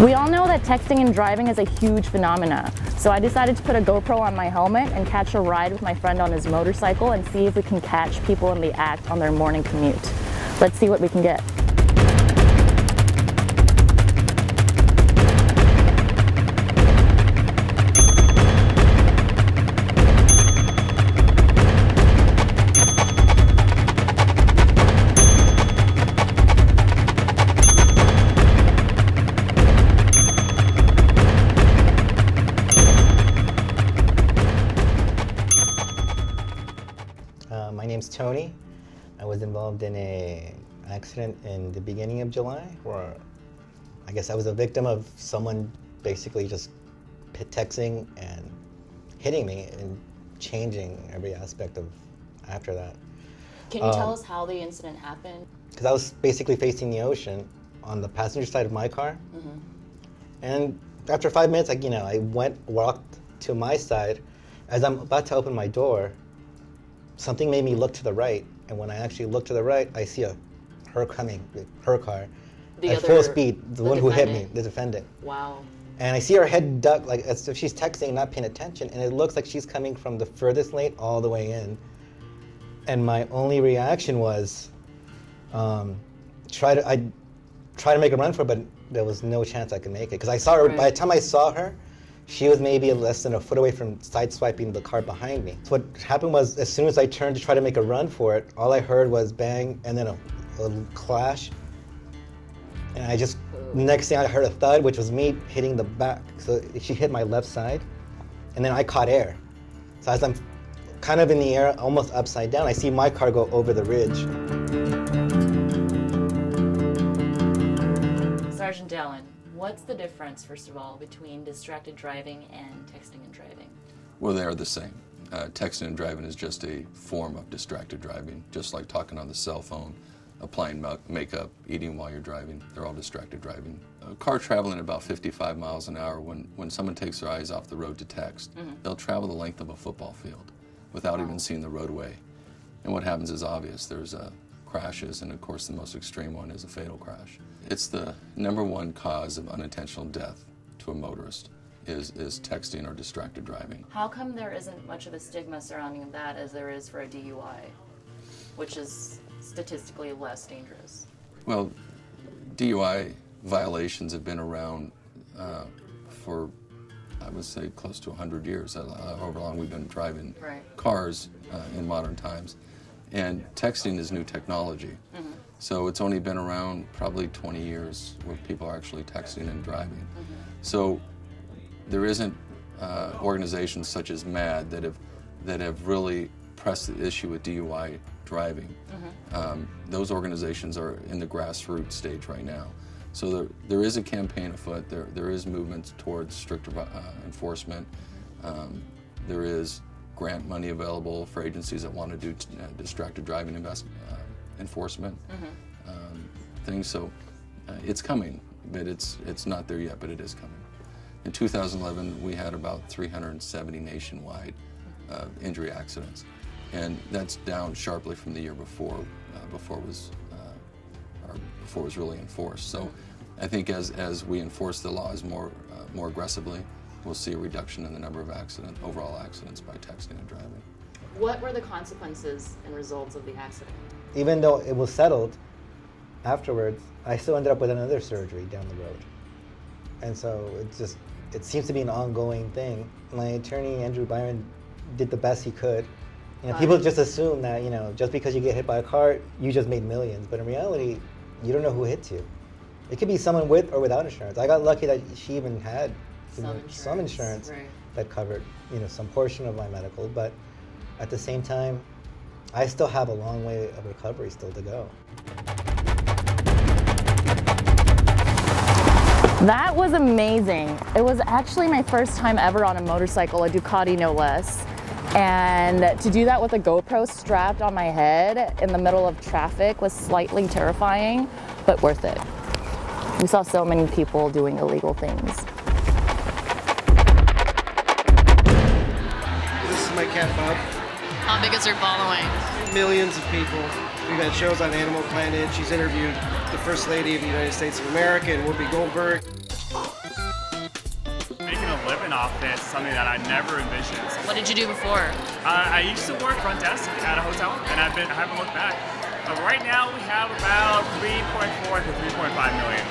We all know that texting and driving is a huge phenomena, so I decided to put a GoPro on my helmet and catch a ride with my friend on his motorcycle and see if we can catch people in the act on their morning commute. Let's see what we can get. My name's Tony. I was involved in an accident in the beginning of July where I guess I was a victim of someone basically just texting and hitting me and changing every aspect of after that. Can you tell us how the incident happened? Because I was basically facing the ocean on the passenger side of my car. Mm-hmm. And after 5 minutes, I walked to my side. As I'm about to open my door, something made me look to the right, and when I actually look to the right, I see her coming, her car, at full speed, the one who hit me, the defendant. Wow. And I see her head duck, like as if she's texting, not paying attention, and it looks like she's coming from the furthest lane all the way in. And my only reaction was, I tried to make a run for it, but there was no chance I could make it. Because I saw her, by the time I saw her, she was maybe less than a foot away from sideswiping the car behind me. So what happened was, as soon as I turned to try to make a run for it, all I heard was bang, and then a clash. And I just, next thing I heard a thud, which was me hitting the back. So she hit my left side, and then I caught air. So as I'm kind of in the air, almost upside down, I see my car go over the ridge. Sergeant Dallin, what's the difference, first of all, between distracted driving and texting and driving? Well, they are the same. Texting and driving is just a form of distracted driving, just like talking on the cell phone, applying makeup, eating while you're driving. They're all distracted driving. A car traveling at about 55 miles an hour, when someone takes their eyes off the road to text, they'll travel the length of a football field without even seeing the roadway. And what happens is obvious. There's crashes, and of course the most extreme one is a fatal crash. It's the #1 cause of unintentional death to a motorist is texting or distracted driving. How come there isn't much of a stigma surrounding that as there is for a DUI, which is statistically less dangerous? Well, DUI violations have been around for, I would say, close to 100 years, however long we've been driving cars in modern times. And texting is new technology. Mm-hmm. So it's only been around probably 20 years where people are actually texting and driving. Mm-hmm. So there isn't organizations such as MAD that have really pressed the issue with DUI driving. Mm-hmm. Those organizations are in the grassroots stage right now. So there is a campaign afoot. There is movements towards stricter enforcement. There is grant money available for agencies that want to do distracted driving enforcement things. So it's coming, but it's not there yet, but it is coming. In 2011, we had about 370 nationwide injury accidents, and that's down sharply from the year before it was really enforced. So I think as we enforce the laws more aggressively, we'll see a reduction in the number of overall accidents by texting and driving. What were the consequences and results of the accident? Even though it was settled afterwards, I still ended up with another surgery down the road. And so it seems to be an ongoing thing. My attorney, Andrew Byron, did the best he could. People just assume that, just because you get hit by a car, you just made millions. But in reality, you don't know who hit you. It could be someone with or without insurance. I got lucky that she even had some insurance that covered some portion of my medical, but at the same time, I still have a long way of recovery still to go. That was amazing. It was actually my first time ever on a motorcycle, a Ducati no less. And to do that with a GoPro strapped on my head in the middle of traffic was slightly terrifying, but worth it. We saw so many people doing illegal things. This is my cat Bob. How big is her following? Millions of people. We've had shows on Animal Planet. She's interviewed the First Lady of the United States of America and Whoopi Goldberg. living off it, something that I never envisioned. What did you do before? I used to work front desk at a hotel, and I haven't looked back. But right now we have about 3.4 to 3.5 million.